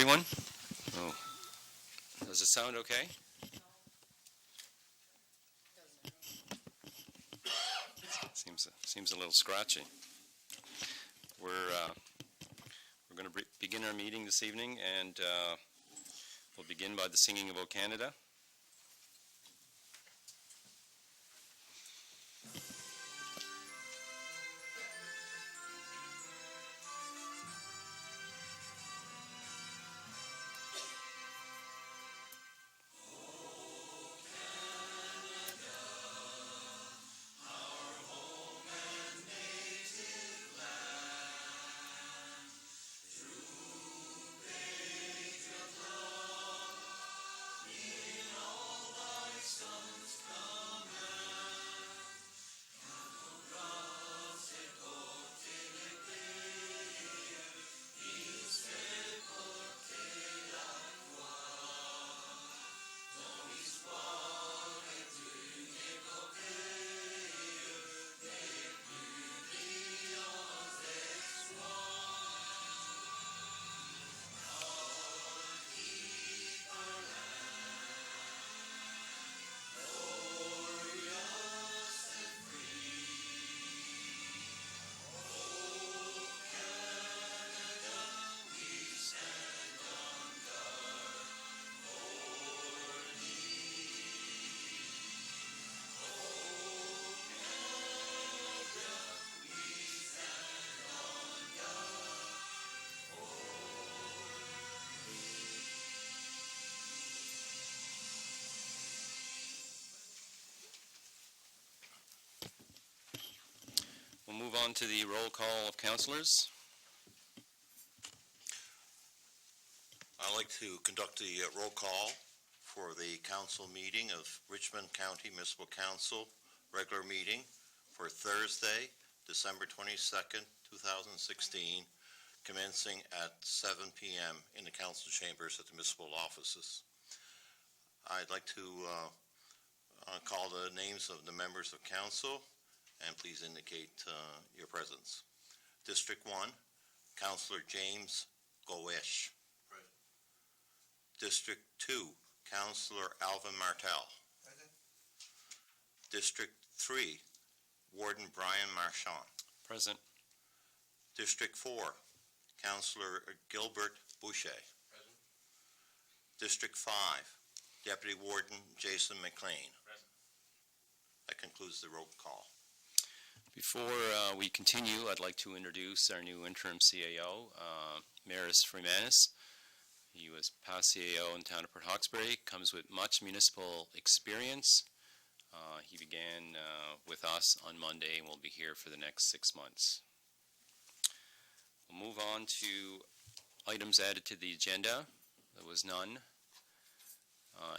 everyone. Oh, does it sound okay? Seems a little scratchy. We're going to begin our meeting this evening, and we'll begin by the singing of O Canada. We'll move on to the roll call of councillors. I'd like to conduct the roll call for the council meeting of Richmond County Municipal Council regular meeting for Thursday, December 22nd, 2016, commencing at 7 p.m. in the council chambers at the municipal offices. I'd like to call the names of the members of council, and please indicate your presence. District 1, Councillor James Goesch. Present. District 2, Councillor Alvin Martel. Present. District 3, Warden Brian Marchand. Present. District 4, Councillor Gilbert Boucher. Present. District 5, Deputy Warden Jason McLean. Present. That concludes the roll call. Before we continue, I'd like to introduce our new interim CAO, Maris Freemanis. He was past CAO in the town of Port Hawkesbury, comes with much municipal experience. He began with us on Monday and will be here for the next 6 months. We'll move on to items added to the agenda. There was none.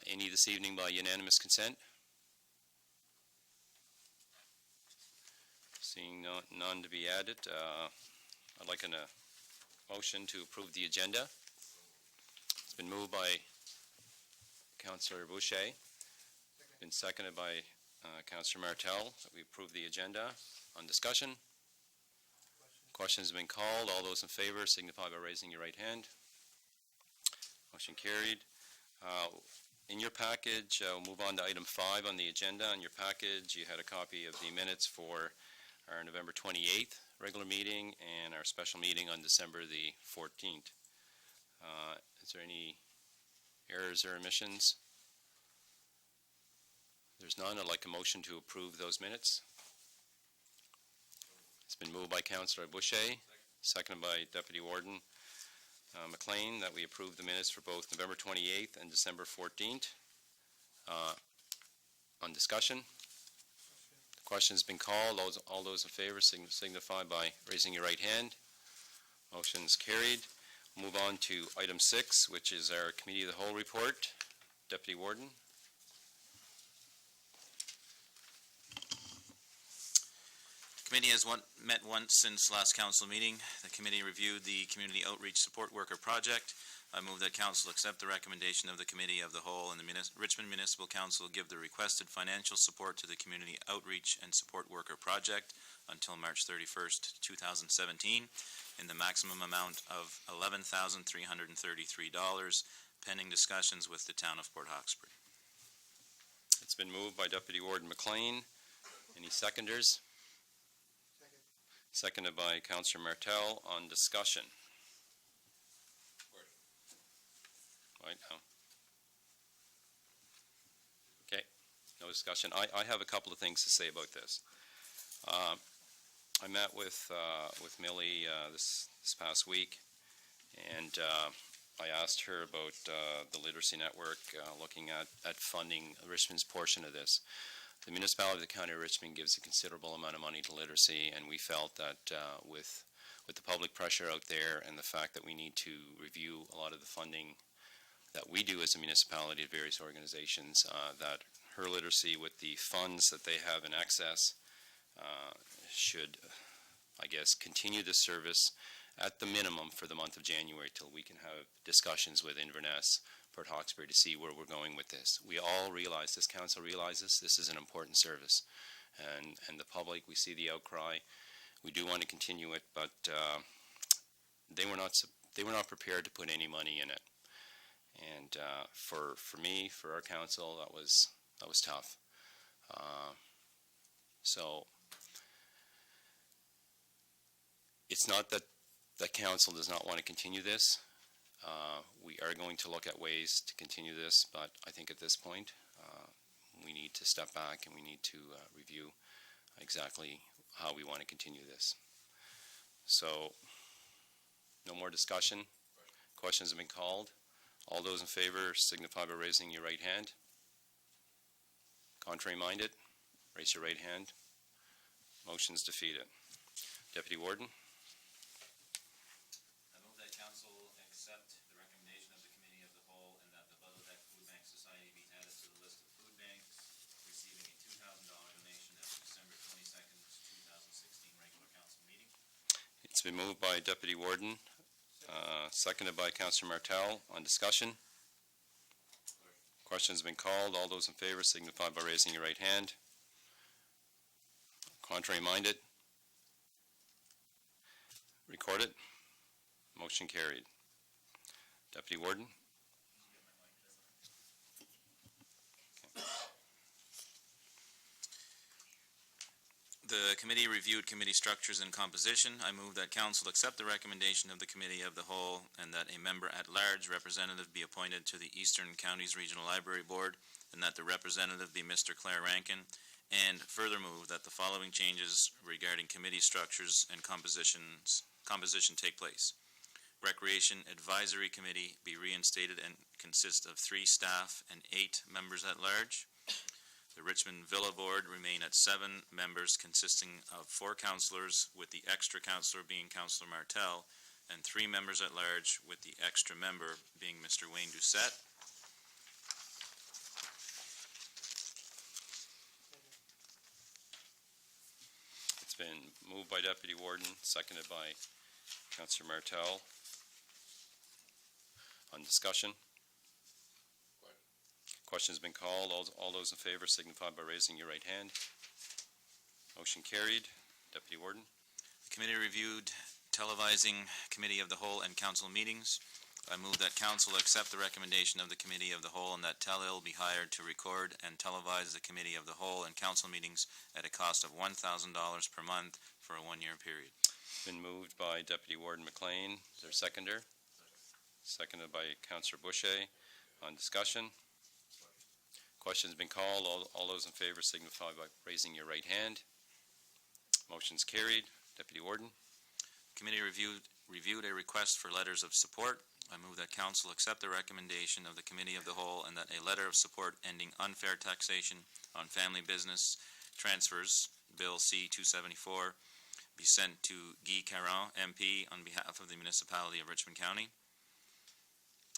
Any this evening by unanimous consent? Seeing none to be added, I'd like a motion to approve the agenda. It's been moved by Councillor Boucher, been seconded by Councillor Martel that we approve the agenda. On discussion? Questions have been called. All those in favor signify by raising your right hand. Motion carried. In your package, we'll move on to item 5 on the agenda. On your package, you had a copy of the minutes for our November 28th regular meeting and our special meeting on December the 14th. Is there any errors or omissions? If there's none, I'd like a motion to approve those minutes. It's been moved by Councillor Boucher, seconded by Deputy Warden McLean, that we approve the minutes for both November 28th and December 14th. On discussion? Question has been called. All those in favor signify by raising your right hand. Motion is carried. We'll move on to item 6, which is our Committee of the Whole report. Deputy Warden. committee has met once since last council meeting. The committee reviewed the Community Outreach Support Worker Project. I move that council accept the recommendation of the Committee of the Whole and the Richmond Municipal Council give the requested financial support to the Community Outreach and Support Worker Project until March 31st, 2017, in the maximum amount of $11,333, pending discussions with the town of Port Hawkesbury. It's been moved by Deputy Warden McLean. Any seconders? Seconded by Councillor Martel. On discussion. Right now. Okay, no discussion. I have a couple of things to say about this. I met with Millie this past week, and I asked her about the Literacy Network, looking at funding Richmond's portion of this. The municipality of the County of Richmond gives a considerable amount of money to literacy, and we felt that with the public pressure out there and the fact that we need to review a lot of the funding that we do as a municipality at various organizations, that her literacy with the funds that they have in excess should, I guess, continue the service at the minimum for the month of January till we can have discussions with Inverness, Port Hawkesbury, to see where we're going with this. We all realize, this council realizes, this is an important service. And the public, we see the outcry. We do want to continue it, but they were not prepared to put any money in it. And for me, for our council, that was tough. So it's not that the council does not want to continue this. We are going to look at ways to continue this, but I think at this point we need to step back and we need to review exactly how we want to continue this. So, no more discussion. Questions have been called. All those in favor signify by raising your right hand. Contrary minded, raise your right hand. Motion's defeated. Deputy Warden. I move that council accept the recommendation of the Committee of the Whole and that the Dec Food Bank Society be added to the list of food banks receiving a $2,000 donation at the December 22nd, 2016 regular council meeting. It's been moved by Deputy Warden, seconded by Councillor Martel. On discussion. Questions have been called. All those in favor signify by raising your right hand. Contrary minded. Recorded. Motion carried. Deputy Warden. The committee reviewed committee structures and composition. I move that council accept the recommendation of the Committee of the Whole and that a member-at-large representative be appointed to the Eastern Counties Regional Library Board and that the representative be Mr. Claire Rankin, and further move that the following changes regarding committee structures and composition take place. Recreation Advisory Committee be reinstated and consist of 3 staff and 8 members-at-large. The Richmond Villa Board remain at 7 members consisting of 4 councillors, with the extra councillor being Councillor Martel, and 3 members-at-large with the extra member being Mr. Wayne Doucette. It's been moved by Deputy Warden, seconded by Councillor Martel. On discussion. Question's been called. All those in favor signify by raising your right hand. Motion carried. Deputy Warden. The committee reviewed televising Committee of the Whole and council meetings. I move that council accept the recommendation of the Committee of the Whole and that Tel-Il be hired to record and televise the Committee of the Whole and council meetings at a cost of $1,000 per month for a 1-year period. Been moved by Deputy Warden McLean. Is there a seconder? Seconded by Councillor Boucher. On discussion. Question's been called. All those in favor signify by raising your right hand. Motion's carried. Deputy Warden. Committee reviewed a request for letters of support. I move that council accept the recommendation of the Committee of the Whole and that a letter of support ending unfair taxation on family business transfers, Bill C-274, be sent to Guy Caron, MP, on behalf of the municipality of Richmond County.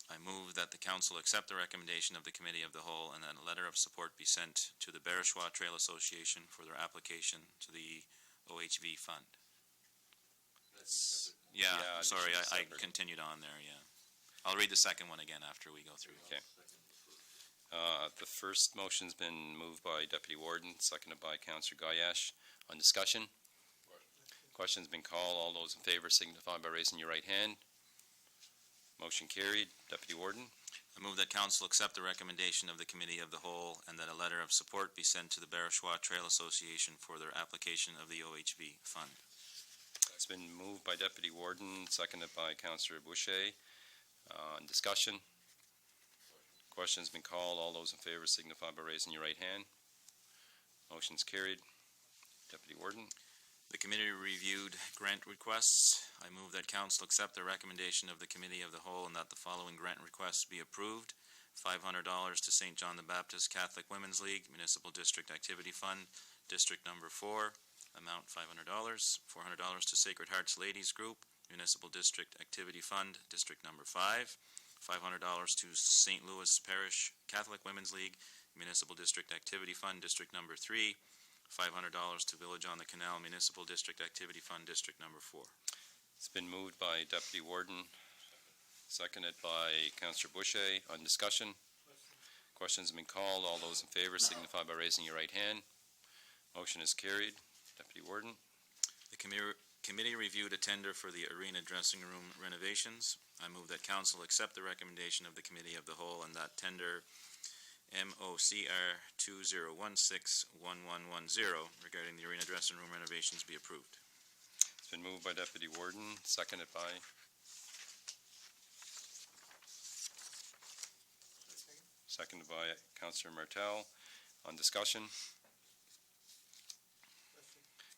I move that the council accept the recommendation of the Committee of the Whole and that a letter of support be sent to the Berrichois Trail Association for their application to the OHV fund. Yeah, Yeah, sorry, it's I separate. continued on there, yeah. I'll read the second one again after we go through. Okay. The first motion's been moved by Deputy Warden, seconded by Councillor Gayash. On discussion? Question's been called. All those in favor signify by raising your right hand. Motion carried. Deputy Warden? I move that council accept the recommendation of the Committee of the Whole and that a letter of support be sent to the Barashwa Trail Association for their application of the OHV fund. It's been moved by Deputy Warden, seconded by Councillor Boucher. On discussion? Question's been called. All those in favor signify by raising your right hand. Motion's carried. Deputy Warden? The committee reviewed grant requests. I move that council accept the recommendation of the Committee of the Whole and that the following grant requests be approved. $500 to St. John the Baptist Catholic Women's League Municipal District Activity Fund, District Number 4, amount $500. $400 to Sacred Hearts Ladies Group, Municipal District Activity Fund, District Number 5. $500 to St. Louis Parish Catholic Women's League, Municipal District Activity Fund, District Number 3. $500 to Village on the Canal Municipal District Activity Fund, District Number 4. It's been moved by Deputy Warden, seconded by Councillor Boucher. On discussion? Questions have been called. All those in favor signify by raising your right hand. Motion is carried. Deputy Warden? The committee reviewed a tender for the arena dressing room renovations. I move that council accept the recommendation of the Committee of the Whole and that tender MOCR 2016-1110 regarding the arena dressing room renovations be approved. It's been moved by Deputy Warden, seconded by? Seconded by Councillor Martel. On discussion?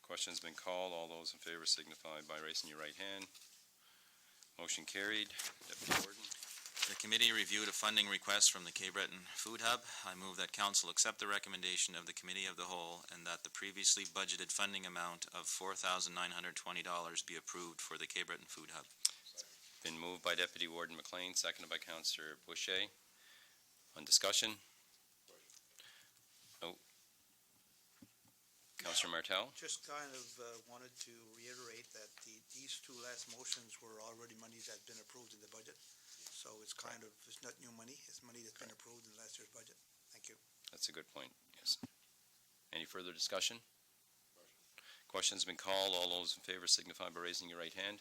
Question's been called. All those in favor signify by raising your right hand. Motion carried. Deputy Warden? The committee reviewed a funding request from the Cape Breton Food Hub. I move that council accept the recommendation of the Committee of the Whole and that the previously budgeted funding amount of $4,920 be approved for the Cape Breton Food Hub. Been moved by Deputy Warden McLean, seconded by Councillor Boucher. On discussion? Oh. Councillor Martel? Just kind of wanted to reiterate that these two last motions were already monies that had been approved in the budget. So it's kind of, it's not new money, it's money that's been approved in last year's budget. Thank you. That's a good point, yes. Any further discussion? Question's been called. All those in favor signify by raising your right hand.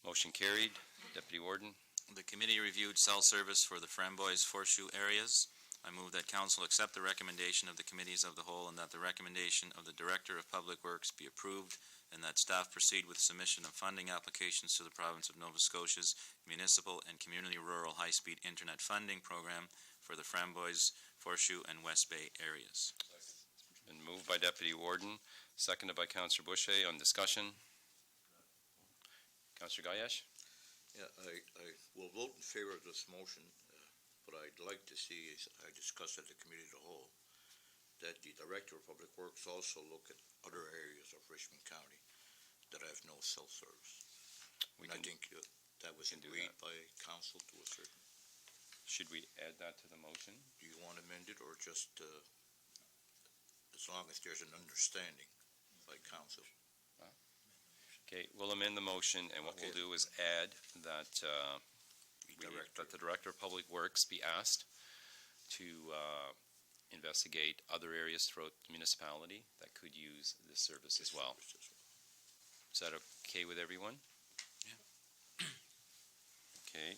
Motion carried. Deputy Warden? The committee reviewed cell service for the Framboise Horseshoe areas. I move that council accept the recommendation of the Committees of the Whole and that the recommendation of the Director of Public Works be approved and that staff proceed with submission of funding applications to the Province of Nova Scotia's Municipal and Community Rural High-Speed Internet Funding Program for the Framboise, Horseshoe, and West Bay areas. Been moved by Deputy Warden, seconded by Councillor Boucher. On discussion? Councillor Gayash? Yeah, I will vote in favor of this motion, but I'd like to see, as I discussed at the Committee of the Whole, that the Director of Public Works also look at other areas of Richmond County that have no cell service. We And I can, think that was can do agreed that. by council to a certain, should we add that to the motion? do you want amended or just, as long as there's an understanding by council? Okay, we'll amend the motion, and what we'll Okay. do is add that, that the Director of Public Works be asked to investigate other areas throughout the municipality that could use this service as well. Is that okay with everyone? Yeah. Okay,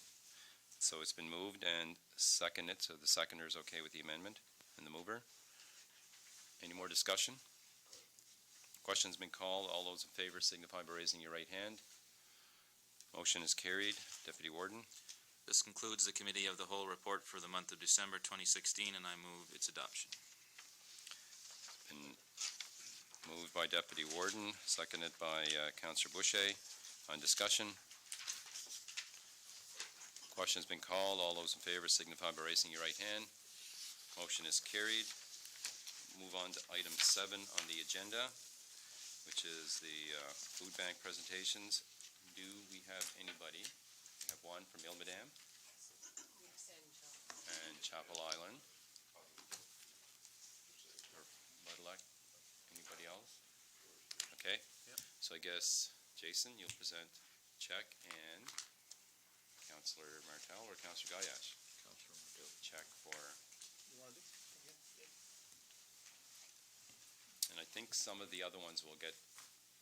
so it's been moved and seconded, so the seconder is okay with the amendment and the mover. Any more discussion? Question's been called. All those in favor signify by raising your right hand. Motion is carried. Deputy Warden? This concludes the Committee of the Whole report for the month of December 2016, and I move its adoption. Been moved by Deputy Warden, seconded by Councillor Boucher. On discussion? Question's been called. All those in favor signify by raising your right hand. Motion is carried. Move on to item 7 on the agenda, which is the food bank presentations. Do we have anybody? We have one from Ilmadam and Chapel Island. Or Ludlow. Anybody else? So I guess, Jason, you'll present check, and Councillor Martel or Councillor Gayash? Councilor Madeo. Check for, You want to do? and I think some of the other ones will get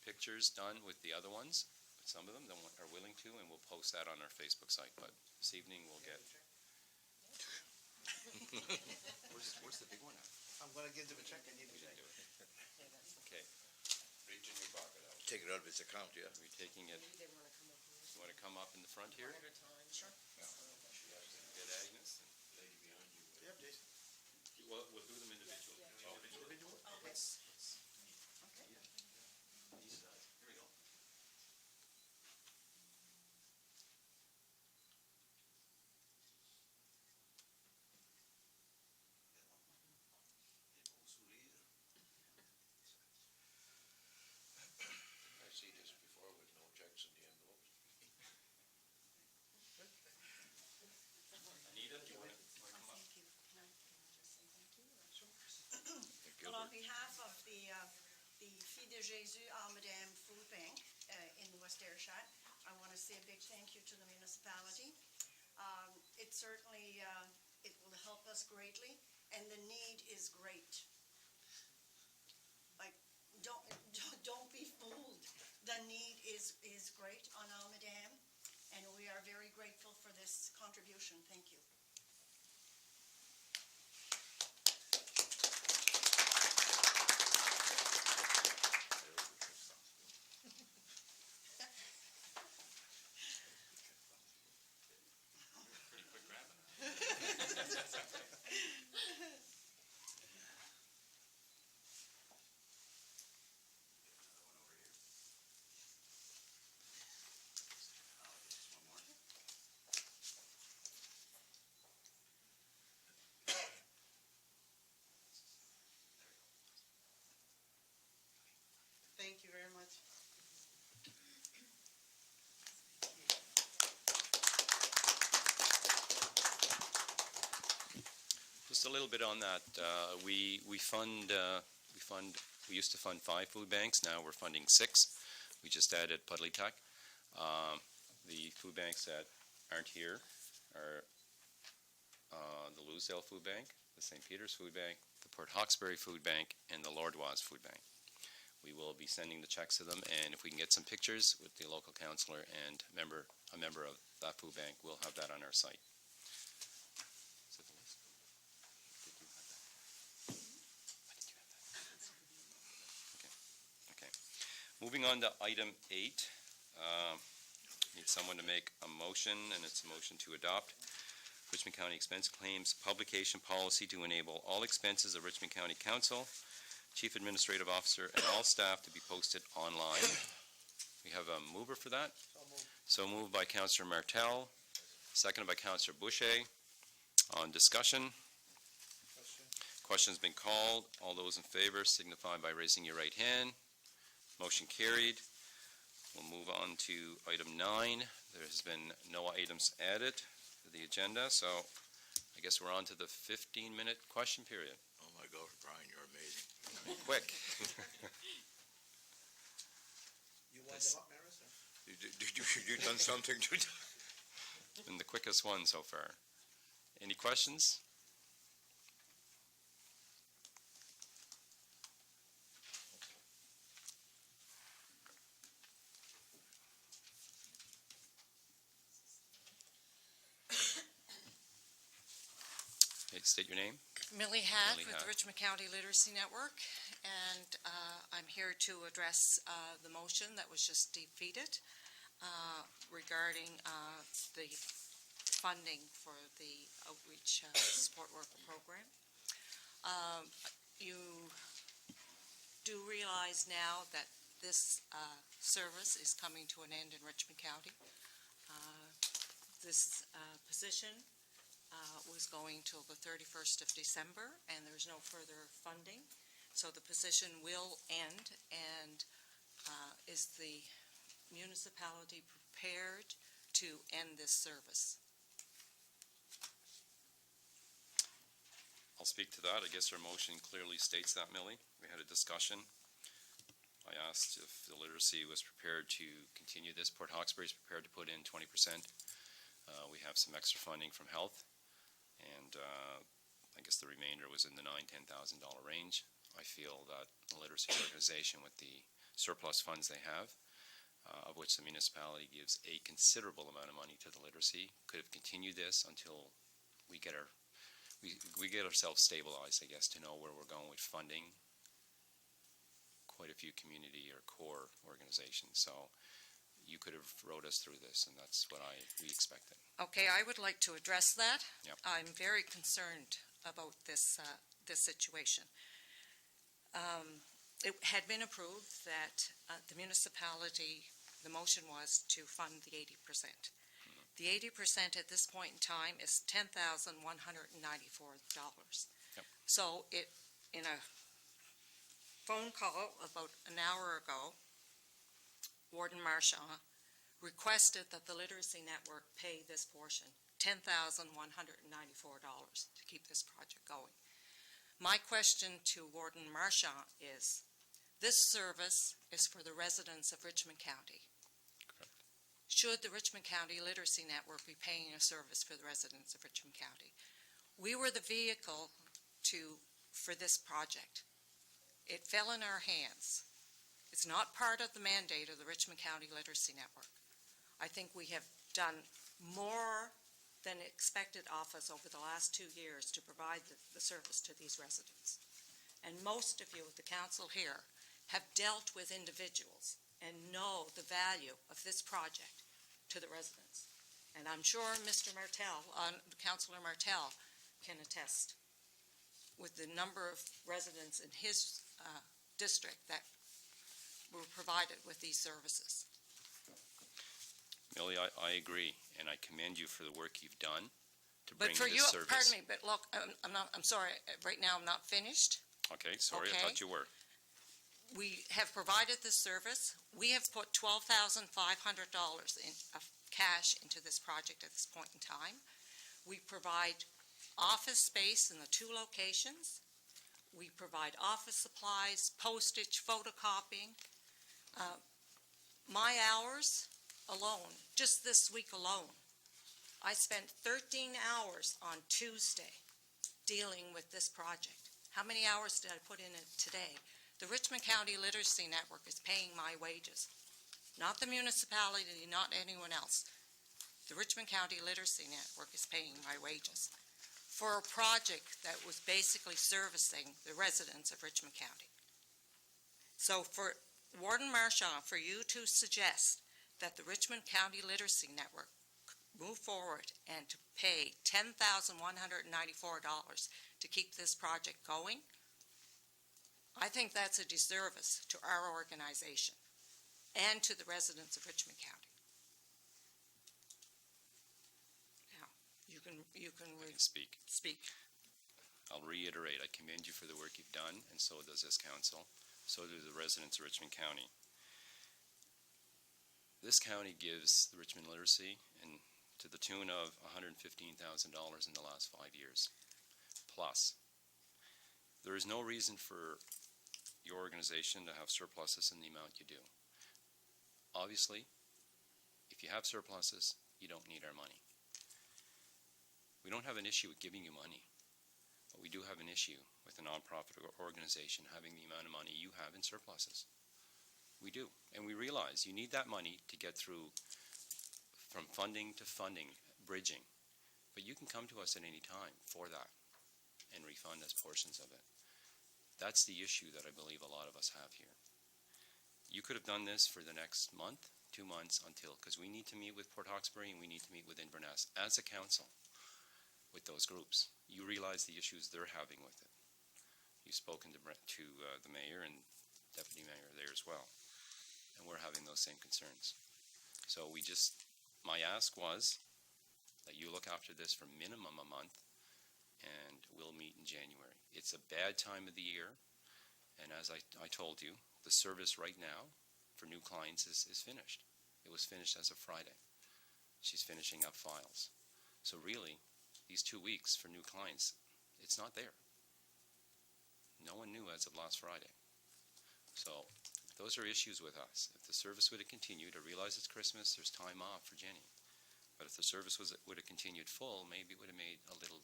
pictures done with the other ones, but some of them are willing to, and we'll post that on our Facebook site, but this evening we'll get. Where's the big one at? I'm going to give them a check. I need a check. Okay. Reach in your pocket out. Take it out of his account, yeah? Are we taking it, Maybe they want to come up here. you want to come up in the front here? One at a time. Sure. Get Agnes? Yep, Jason. We'll do them individually. Individual? Oh, let's, Here we go. I see this before with no checks in the envelopes. Anita, do you want to come up? thank you. Can I just say thank you? Well, on behalf of the Filles de Jésus Almadam Food Bank in West Ayrshire, I want to say a big thank you to the municipality. It certainly, it will help us greatly, and the need is great. Like, don't be fooled. The need is great on Almadam, and we are very grateful for this contribution. Thank you. Pretty quick grabbing. Thank you very much. Just a little bit on that. We used to fund 5 food banks. Now we're funding 6. We just added Pudleytuck. The food banks that aren't here are the Louisdale Food Bank, the St. Peter's Food Bank, the Port Hawkesbury Food Bank, and the Lordois Food Bank. We will be sending the checks to them, and if we can get some pictures with the local councillor and a member of that food bank, we'll have that on our site. Is that the list? Did you have that? Why did you have that? Okay. Moving on to item 8. Need someone to make a motion, and it's a motion to adopt Richmond County Expense Claims Publication Policy to enable all expenses of Richmond County Council, Chief Administrative Officer, and all staff to be posted online. We have a mover for that. So moved by Councillor Martel, seconded by Councillor Boucher. On discussion. Question's been called. All those in favor signify by raising your right hand. Motion carried. We'll move on to item 9. There has been no items added to the agenda, so I guess we're on to the 15-minute question period. Oh my gosh, Brian, you're amazing. Quick. You wind them up, Maris? You done something to... Been the quickest one so far. Any questions? Okay, state your name. Millie Hack Millie with Hack. the Richmond County Literacy Network, and I'm here to address the motion that was just defeated regarding the funding for the outreach support worker program. You do realize now that this service is coming to an end in Richmond County. This position was going till the 31st of December, and there's no further funding. So the position will end, and is the municipality prepared to end this service? I'll speak to that. I guess our motion clearly states that, Millie. We had a discussion. I asked if the literacy was prepared to continue this. Port Hawkesbury is prepared to put in 20%. We have some extra funding from health, and I guess the remainder was in the $9,000 to $10,000 range. I feel that the literacy organization, with the surplus funds they have, of which the municipality gives a considerable amount of money to the literacy, could have continued this until we get ourselves stabilized, I guess, to know where we're going with funding quite a few community or core organizations. So you could have wrote us through this, and that's what we expected. Okay, I would like to address that. Yep. I'm very concerned about this situation. It had been approved that the municipality, the motion was to fund the 80%. The 80% at this point in time is $10,194. Yep. So in a phone call about an hour ago, Warden Marchand requested that the Literacy Network pay this portion, $10,194, to keep this project going. My question to Warden Marchand is, this service is for the residents of Richmond County. Correct. Should the Richmond County Literacy Network be paying a service for the residents of Richmond County? We were the vehicle for this project. It fell in our hands. It's not part of the mandate of the Richmond County Literacy Network. I think we have done more than expected of us over the last 2 years to provide the service to these residents. And most of you at the council here have dealt with individuals and know the value of this project to the residents. And I'm sure Mr. Martel, Councillor Martel, can attest with the number of residents in his district that were provided with these services. Millie, I agree, and I commend you for the work you've done to But bring for this you, service. pardon me, but look, I'm sorry, right now I'm not finished. Okay, sorry, I Okay. thought you were. We have provided this service. We have put $12,500 of cash into this project at this point in time. We provide office space in the 2 locations. We provide office supplies, postage, photocopying. My hours alone, just this week alone, I spent 13 hours on Tuesday dealing with this project. How many hours did I put in it today? The Richmond County Literacy Network is paying my wages, not the municipality, not anyone else. The Richmond County Literacy Network is paying my wages for a project that was basically servicing the residents of Richmond County. So for Warden Marchand, for you to suggest that the Richmond County Literacy Network move forward and to pay $10,194 to keep this project going, I think that's a disservice to our organization and to the residents of Richmond County. Now, you can I can speak. speak. I'll reiterate, I commend you for the work you've done, and so does this council. So do the residents of Richmond County. This county gives the Richmond Literacy and to the tune of $115,000 in the last 5 years. Plus, there is no reason for your organization to have surpluses in the amount you do. Obviously, if you have surpluses, you don't need our money. We don't have an issue with giving you money, but we do have an issue with a nonprofit organization having the amount of money you have in surpluses. We do, and we realize you need that money to get through from funding to funding, bridging, but you can come to us at any time for that and refund us portions of it. That's the issue that I believe a lot of us have here. You could have done this for the next month, 2 months, until, because we need to meet with Port Hawkesbury and we need to meet with Inverness as a council with those groups. You realize the issues they're having with it. You've spoken to the mayor and deputy mayor there as well, and we're having those same concerns. So my ask was that you look after this for minimum a month, and we'll meet in January. It's a bad time of the year, and as I told you, the service right now for new clients is finished. It was finished as of Friday. She's finishing up files. So really, these 2 weeks for new clients, it's not there. No one knew as of last Friday. So Those are issues with us. If the service would have continued, I realize it's Christmas, there's time off for Jenny. But if the service would have continued full, maybe it would have made a little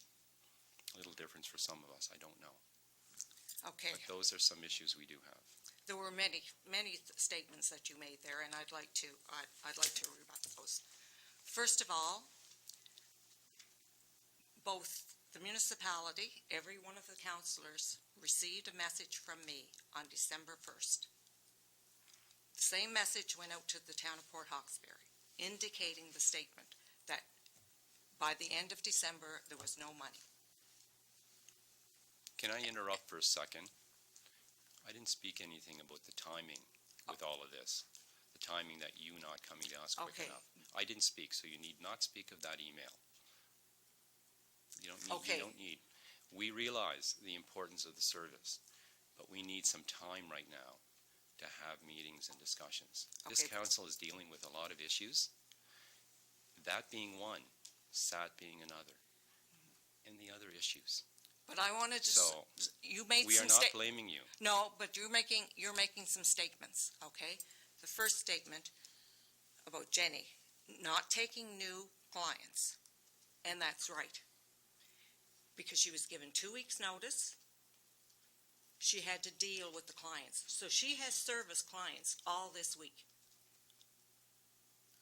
difference for some of us. I don't know. Okay, But those are some issues we do have. there were many statements that you made there, and I'd like to rebut those. First of all, both the municipality, every one of the councilors received a message from me on December 1st. The same message went out to the town of Port Hawkesbury, indicating the statement that by the end of December, there was no money. Can I interrupt for a second? I didn't speak anything about the timing with all of this. The timing that you not coming to us quick Okay. enough. I didn't speak, so you need not speak of that email. You don't need, Okay. you don't need. We realize the importance of the service, but we need some time right now to have meetings and discussions. This Okay. council is dealing with a lot of issues, that being one, SAT being another, and the other issues. But I wanted to, So, you made we are some not blaming you. No, but you're making some statements, okay? The first statement about Jenny not taking new clients, and that's right. Because she was given 2 weeks' notice, she had to deal with the clients. So she has serviced clients all this week.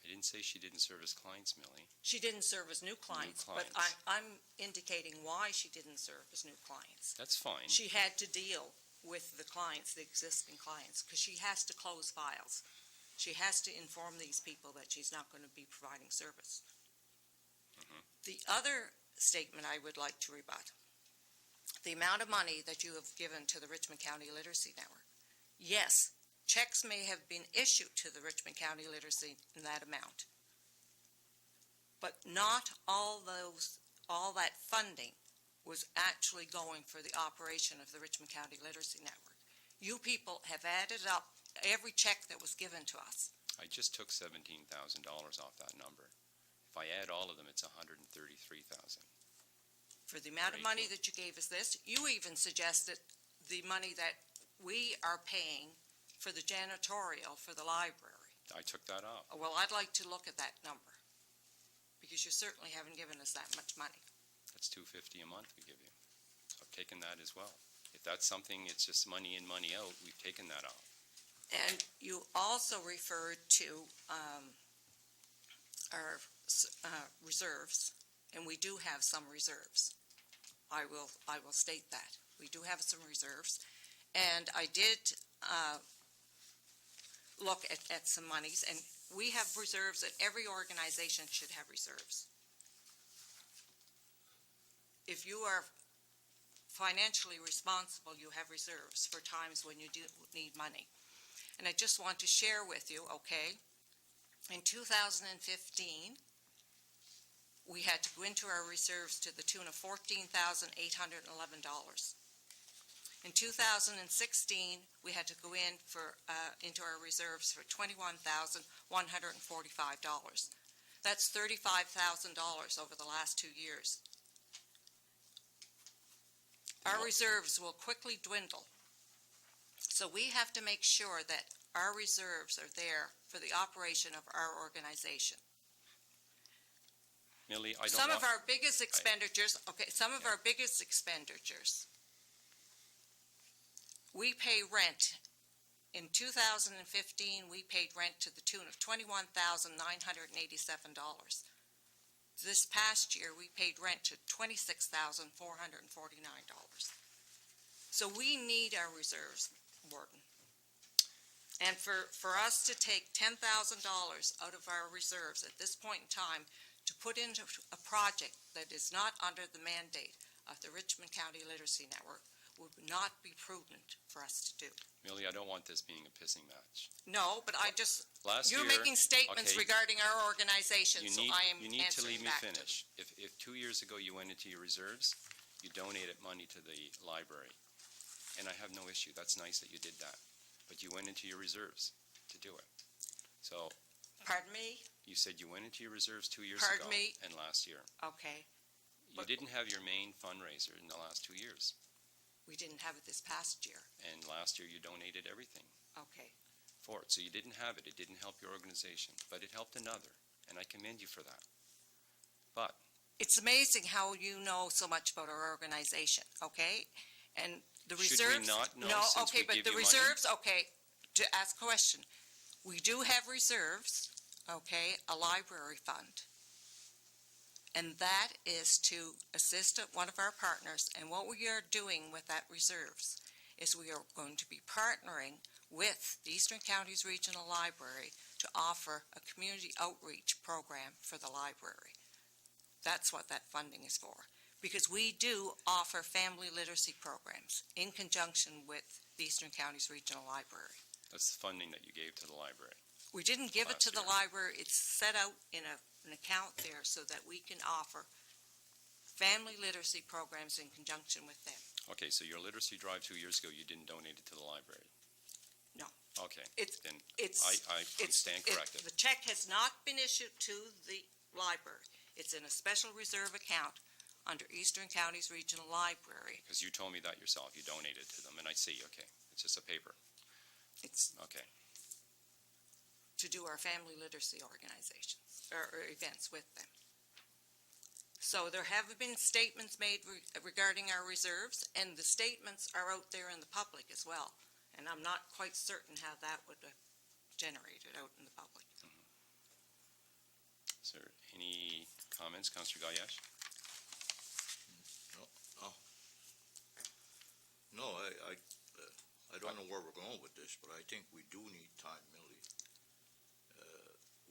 I didn't say she didn't service clients, Millie. She didn't service new clients, but clients. I'm indicating why she didn't service new clients. That's fine. She had to deal with the clients, the existing clients, because she has to close files. She has to inform these people that she's not going to be providing service. Mhm. The other statement I would like to rebut, the amount of money that you have given to the Richmond County Literacy Network. Yes, checks may have been issued to the Richmond County Literacy in that amount, but not all that funding was actually going for the operation of the Richmond County Literacy Network. You people have added up every check that was given to us. I just took $17,000 off that number. If I add all of them, it's $133,000. For the amount of money that you gave us this, you even suggested the money that we are paying for the janitorial for the library. I took that off. Well, I'd like to look at that number, because you certainly haven't given us that much money. That's $250 a month we give you. So I've taken that as well. If that's something, it's just money in, money out, we've taken that off. And you also referred to our reserves, and we do have some reserves. I will state that. We do have some reserves. And I did look at some monies, and we have reserves, and every organization should have reserves. If you are financially responsible, you have reserves for times when you do need money. And I just want to share with you, okay, in 2015, we had to go into our reserves to the tune of $14,811. In 2016, we had to go into our reserves for $21,145. That's $35,000 over the last 2 years. Our reserves will quickly dwindle. So we have to make sure that our reserves are there for the operation of our organization. Millie, I don't Some want... of our biggest expenditures, our biggest expenditures, we pay rent. In 2015, we paid rent to the tune of $21,987. This past year, we paid rent to $26,449. So we need our reserves, Warden. And for us to take $10,000 out of our reserves at this point in time to put into a project that is not under the mandate of the Richmond County Literacy Network would not be prudent for us to do. Millie, I don't want this being a pissing match. No, but Last you're year, making statements okay, regarding our organization, so I am you need to answering leave me back to finish. If 2 years ago you went into your reserves, you donated money to the library, and I have no issue. That's nice that you did that. But you went into your reserves to do it. So Pardon me? you said you went into your reserves 2 years Pardon ago me? and last year. Okay, You But- didn't have your main fundraiser in the last 2 years, we didn't have it this past year. and last year you donated everything. Okay. for it. So you didn't have it. It didn't help your organization, but it helped another, and I commend you for that. But It's amazing how you know so much about our organization, okay? And the should we reserves. not know No, since okay, we but give the you money? reserves, okay, to ask a question. We do have reserves, okay, a library fund. And that is to assist one of our partners. And what we are doing with that reserves is we are going to be partnering with the Eastern Counties Regional Library to offer a community outreach program for the library. That's what that funding is for. Because we do offer family literacy programs in conjunction with the Eastern Counties Regional Library. That's the funding that you gave to the library. We didn't give it to the Last library. It's set out in an account there so that we can offer family literacy programs in conjunction with them. Okay, so your literacy drive 2 years ago, you didn't donate it to the library? No. Okay, It's, then it's, I stand corrected. the check has not been issued to the library. It's in a special reserve account under Eastern Counties Regional Library. Because you told me that yourself, you donated to them, and I see, okay, it's just a paper, It's okay. to do our family literacy organizations, or events with them. So there have been statements made regarding our reserves, and the statements are out there in the public as well. And I'm not quite certain how that would have generated out in the public. Is there any comments, Councillor Gayash? No, I don't know where we're going with this, but I think we do need time, Millie.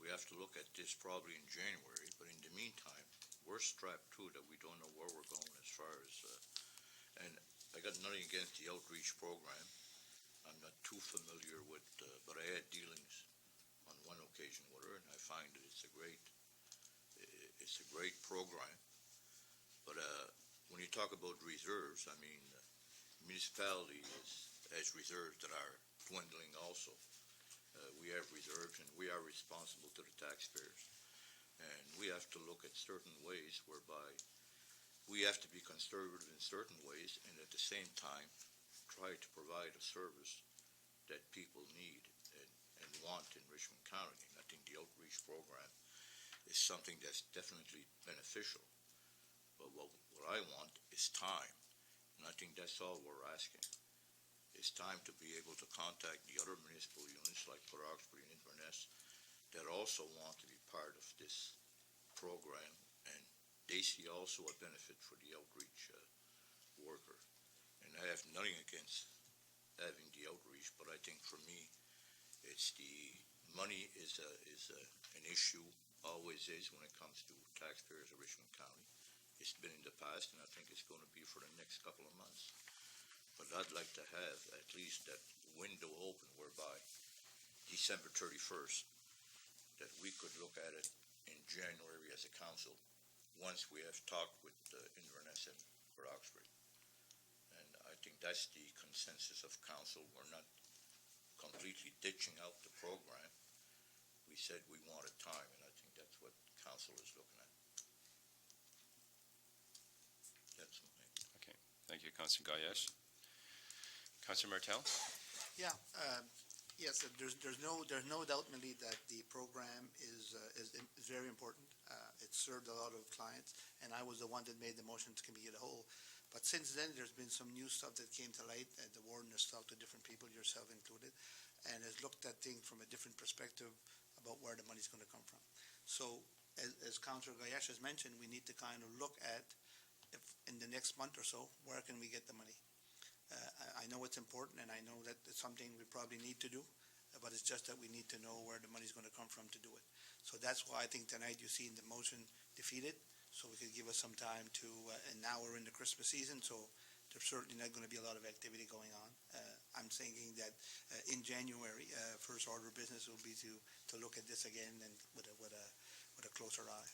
We have to look at this probably in January, but in the meantime, we're strapped too that we don't know where we're going as far as, and I got nothing against the outreach program. I'm not too familiar with, but I had dealings on one occasion with her, and I find that it's a great program. But when you talk about reserves, I mean, municipality has reserves that are dwindling also. We have reserves, and we are responsible to the taxpayers. And we have to look at certain ways whereby we have to be conservative in certain ways, and at the same time, try to provide a service that people need and want in Richmond County. And I think the outreach program is something that's definitely beneficial. But what I want is time. And I think that's all we're asking. It's time to be able to contact the other municipal units like Port Hawkesbury and Inverness that also want to be part of this program, and they see also a benefit for the outreach worker. And I have nothing against having the outreach, but I think for me, it's the money is an issue, always is when it comes to taxpayers of Richmond County. It's been in the past, and I think it's going to be for the next couple of months. But I'd like to have at least that window open whereby December 31st, that we could look at it in January as a council, once we have talked with Inverness and Port Hawkesbury. And I think that's the consensus of council. We're not completely ditching out the program. We said we wanted time, and I think that's what council is looking at. That's my... Thank you, Councillor Gayash. Councillor Martel? Yeah, yes, there's no doubt, Millie, that the program is very important. It served a lot of clients, and I was the one that made the motion to committee of the whole. But since then, there's been some new stuff that came to light, and the warden has talked to different people, yourself included, and has looked at things from a different perspective about where the money's going to come from. So, as Councillor Gayash has mentioned, we need to kind of look at, if in the next month or so, where can we get the money? I know it's important, and I know that it's something we probably need to do, but it's just that we need to know where the money's going to come from to do it. So that's why I think tonight you see the motion defeated, so we could give us some time to, and now we're in the Christmas season, so there's certainly not going to be a lot of activity going on. I'm thinking that in January, first order of business will be to look at this again and with a closer eye.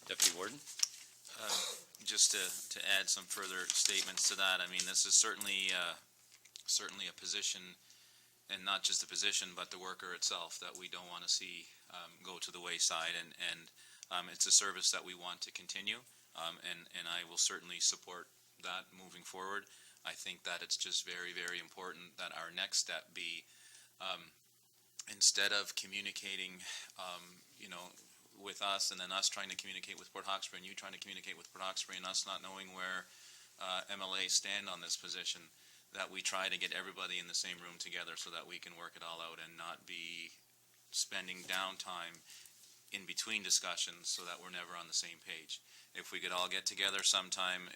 Deputy Warden? Just to add some further statements to that, I mean, this is certainly a position, and not just a position, but the worker itself, that we don't want to see go to the wayside, and it's a service that we want to continue, and I will certainly support that moving forward. I think that it's just very, very important that our next step be, instead of communicating, with us and then us trying to communicate with Port Hawkesbury and you trying to communicate with Port Hawkesbury and us not knowing where MLA stand on this position, that we try to get everybody in the same room together so that we can work it all out and not be spending downtime in between discussions so that we're never on the same page. If we could all get together sometime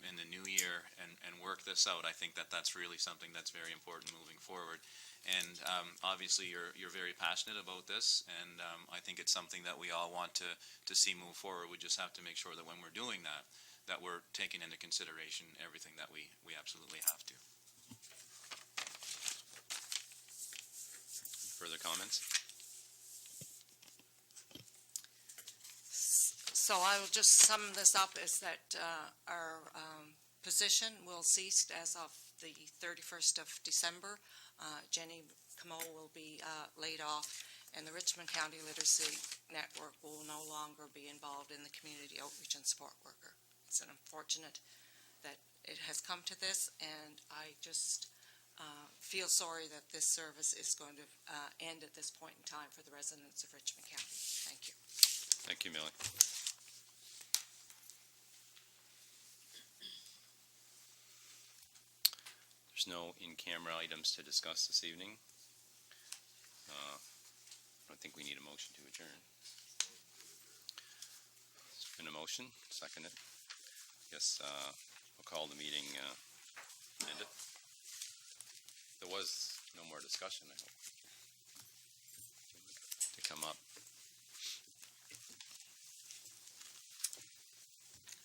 in the new year and work this out, I think that that's really something that's very important moving forward. And obviously, you're very passionate about this, and I think it's something that we all want to see move forward. We just have to make sure that when we're doing that, that we're taking into consideration everything that we absolutely have to. Further comments? So I will just sum this up is that our position will cease as of the 31st of December. Jenny Camo will be laid off, and the Richmond County Literacy Network will no longer be involved in the community outreach and support worker. It's unfortunate that it has come to this, and I just feel sorry that this service is going to end at this point in time for the residents of Richmond County. Thank you. Thank you, Millie. There's no in-camera items to discuss this evening. I don't think we need a motion to adjourn. There's been a motion, seconded. Guess we'll call the meeting ended. There was no more discussion, I hope, to come up.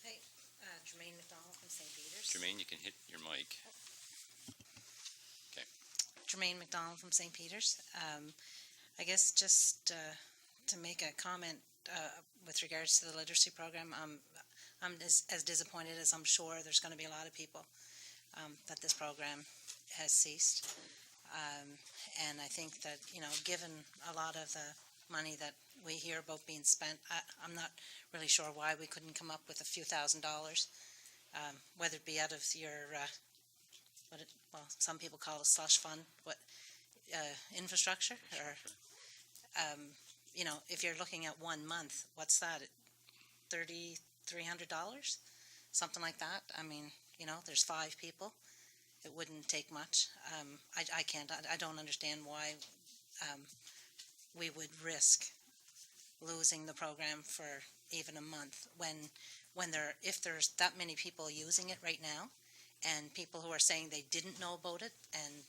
Hey, Jermaine McDonald from St. Peter's. Jermaine, you can hit your mic. Jermaine McDonald from St. Peter's. I guess just to make a comment with regards to the literacy program, I'm as disappointed as I'm sure there's going to be a lot of people that this program has ceased. And I think that, given a lot of the money that we hear about being spent, I'm not really sure why we couldn't come up with a few $1,000s, whether it be out of your some people call it a slush fund, infrastructure, or, if you're looking at 1 month, what's that, $3,300? Something like that. I mean, there's 5 people. It wouldn't take much. I don't understand why we would risk losing the program for even a month if there's that many people using it right now, and people who are saying they didn't know about it and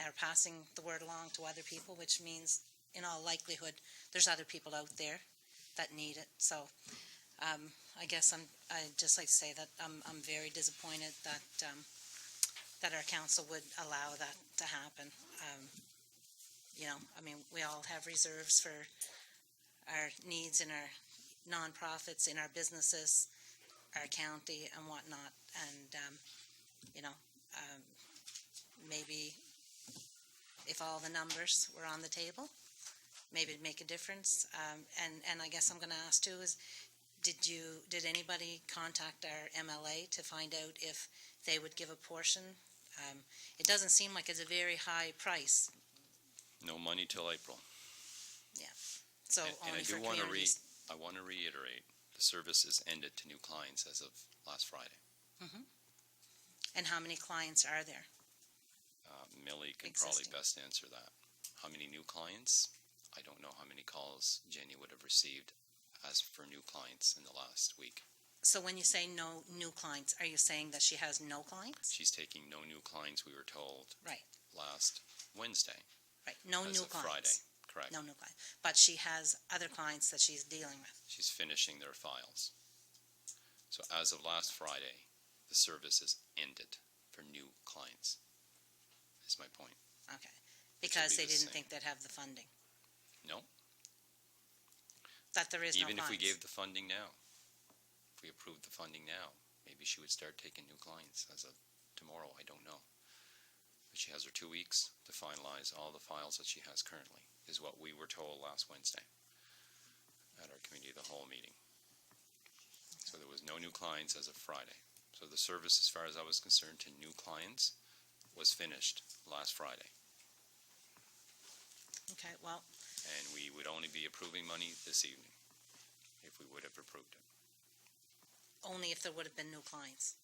are passing the word along to other people, which means in all likelihood there's other people out there that need it. So I guess I'd just like to say that I'm very disappointed that our council would allow that to happen. We all have reserves for our needs in our nonprofits, in our businesses, our county and whatnot, and maybe if all the numbers were on the table, maybe it'd make a difference. And I guess I'm going to ask too is, did anybody contact our MLA to find out if they would give a portion? It doesn't seem like it's a very high price. No money till April. Yeah. So and only I for do want to communities. I want to reiterate, the service is ended to new clients as of last Friday. Mm-hmm. And how many clients are there? Millie can Existing. probably best answer that. How many new clients? I don't know how many calls Jenny would have received as for new clients in the last week. So when you say no new clients, are you saying that she has no clients? She's taking no new clients, we were told, Right. last Wednesday. Right. No as new of clients. Friday, correct. No new clients. But she has other clients that she's dealing with. She's finishing their files. So as of last Friday, the service is ended for new clients, is my point. Okay. Because be they the didn't same. think they'd have the funding. No, That there is even no if we clients. gave the funding now, if we approved the funding now, maybe she would start taking new clients as of tomorrow, I don't know. But she has her 2 weeks to finalize all the files that she has currently, is what we were told last Wednesday at our committee of the whole meeting. So there was no new clients as of Friday. So the service, as far as I was concerned, to new clients was finished last Friday. Okay, well, And we would only be approving money this evening, if we would have approved it. only if there would have been new clients.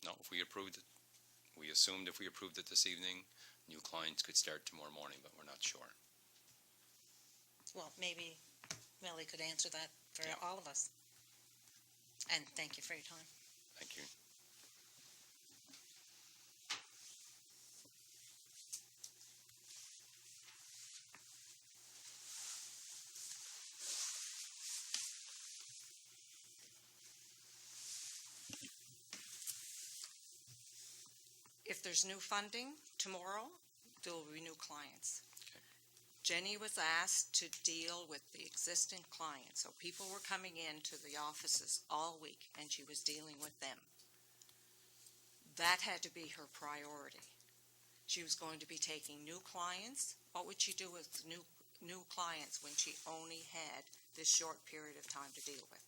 No, if we approved it, we assumed if we approved it this evening, new clients could start tomorrow morning, but we're not sure. Well, maybe Millie could answer that for Yeah. all of us. And thank you for your time. Thank you. If there's new funding tomorrow, there will be new clients. Okay. Jenny was asked to deal with the existing clients, so people were coming into the offices all week, and she was dealing with them. That had to be her priority. She was going to be taking new clients. What would she do with new clients when she only had this short period of time to deal with?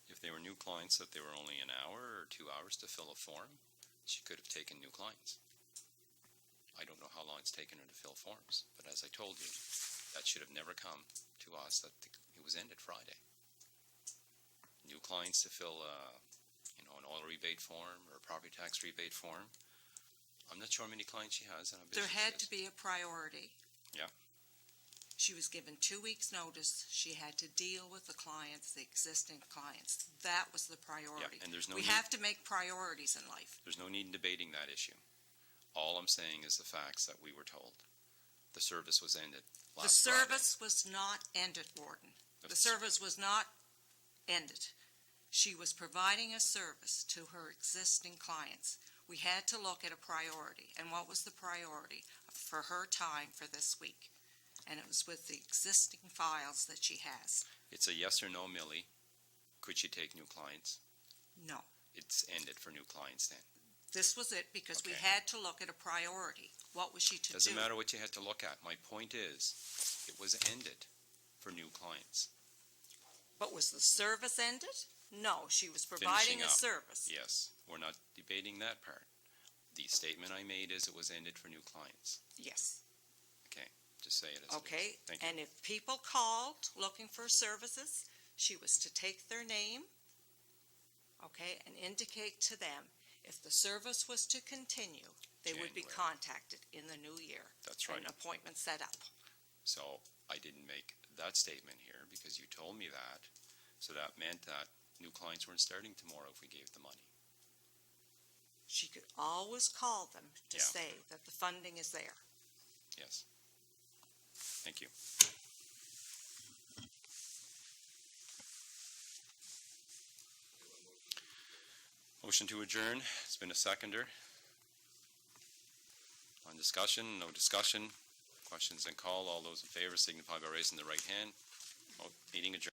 If they were new clients, that they were only an hour or 2 hours to fill a form, she could have taken new clients. I don't know how long it's taken her to fill forms, but as I told you, that should have never come to us, that it was ended Friday. New clients to fill an oil rebate form or a property tax rebate form. I'm not sure how many clients she has and how busy There had she to is. be a priority. Yeah. She was given 2 weeks' notice. She had to deal with the clients, the existing clients. That was the priority. And there's no We need- have to make priorities in life. There's no need in debating that issue. All I'm saying is the facts that we were told. The service was ended The last Friday. service was not ended, Warden. The service was not ended. She was providing a service to her existing clients. We had to look at a priority, and what was the priority for her time for this week? And it was with the existing files that she has. It's a yes or no, Millie. Could she take new clients? No. It's ended for new clients then. This was it because we Okay. had to look at a priority. What was she to do? Doesn't matter what you had to look at. My point is, it was ended for new clients. But was the service ended? No, she was providing Finishing a up. service. Yes, we're not debating that part. The statement I made is it was ended for new clients. Yes. Okay, just say it as it is. Okay, Thank you. and if people called looking for services, she was to take their name, okay, and indicate to them if the service was to continue, they would be January. contacted in the new year. That's right. An appointment set up. So I didn't make that statement here because you told me that. So that meant that new clients weren't starting tomorrow if we gave the money. She could always call them to Yeah. say that the funding is there. Yes. Thank you. Motion to adjourn. It's been a seconder. On discussion, no discussion. Questions and call. All those in favor signify by raising the right hand. Meeting adjourned.